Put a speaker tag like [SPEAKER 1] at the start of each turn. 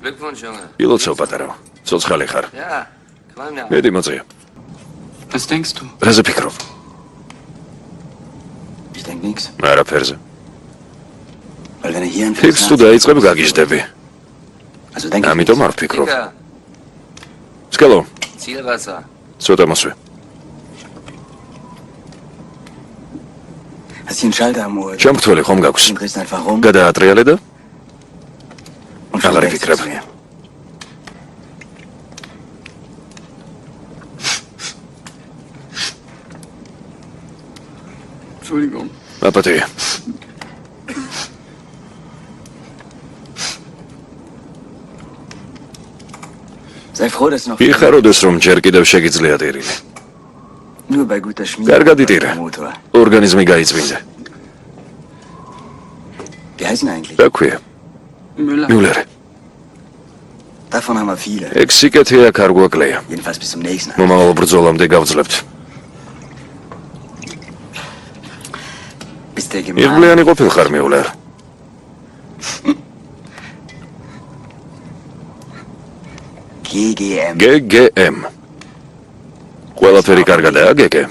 [SPEAKER 1] Glückwunsch, Junge.
[SPEAKER 2] Pilotso პატარავ. Ცოცხალი ხარ.
[SPEAKER 1] Ja, komm ja.
[SPEAKER 2] Ედი მოწია.
[SPEAKER 3] Was denkst du?
[SPEAKER 2] რაზე ფიქრობ?
[SPEAKER 4] Ich denke nichts.
[SPEAKER 2] არაფერზე.
[SPEAKER 4] Weil wenn er hier
[SPEAKER 2] ფიქს თუ დაიწყებ გაგიჟდები.
[SPEAKER 4] Also denke ich
[SPEAKER 2] ამიტომ არ ფიქრობ.
[SPEAKER 1] Digga,
[SPEAKER 2] სკელო,
[SPEAKER 1] Zielwasser.
[SPEAKER 2] ცოტა მოსვე.
[SPEAKER 4] Hast hier einen Schalter am Ohr.
[SPEAKER 2] ჩამრთველი ხომ გაქვს?
[SPEAKER 4] Und drehst einfach rum.
[SPEAKER 2] გადაატრიალე და
[SPEAKER 4] Und schon
[SPEAKER 2] აღარ
[SPEAKER 4] denkst du
[SPEAKER 2] იფიქრებ.
[SPEAKER 4] zu mir.
[SPEAKER 3] Entschuldigung.
[SPEAKER 2] აპატია.
[SPEAKER 4] Sei froh, dass du noch
[SPEAKER 2] იხაროდეს რომ ჯერ კიდევ შეგიძლია დირილი.
[SPEAKER 4] nur bei guter Schmiede.
[SPEAKER 2] კარგად იტირე.
[SPEAKER 4] Motor.
[SPEAKER 2] ორგანიზმი გაიწმინდა.
[SPEAKER 4] Wie heißen eigentlich?
[SPEAKER 2] რა ქვია?
[SPEAKER 3] Müller.
[SPEAKER 2] მიულერი.
[SPEAKER 4] Davon haben wir viele.
[SPEAKER 2] ეგ სიკეთეა არ გვაკლია.
[SPEAKER 4] Jedenfalls bis zum nächsten.
[SPEAKER 2] მომავალ ბრძოლამდე გავძლებთ.
[SPEAKER 4] Bis der Gemahl.
[SPEAKER 2] იღბლიანი ყოფილხარ მიულერ.
[SPEAKER 4] GGM.
[SPEAKER 2] GGM. ყველაფერი კარგადაა, გეგე?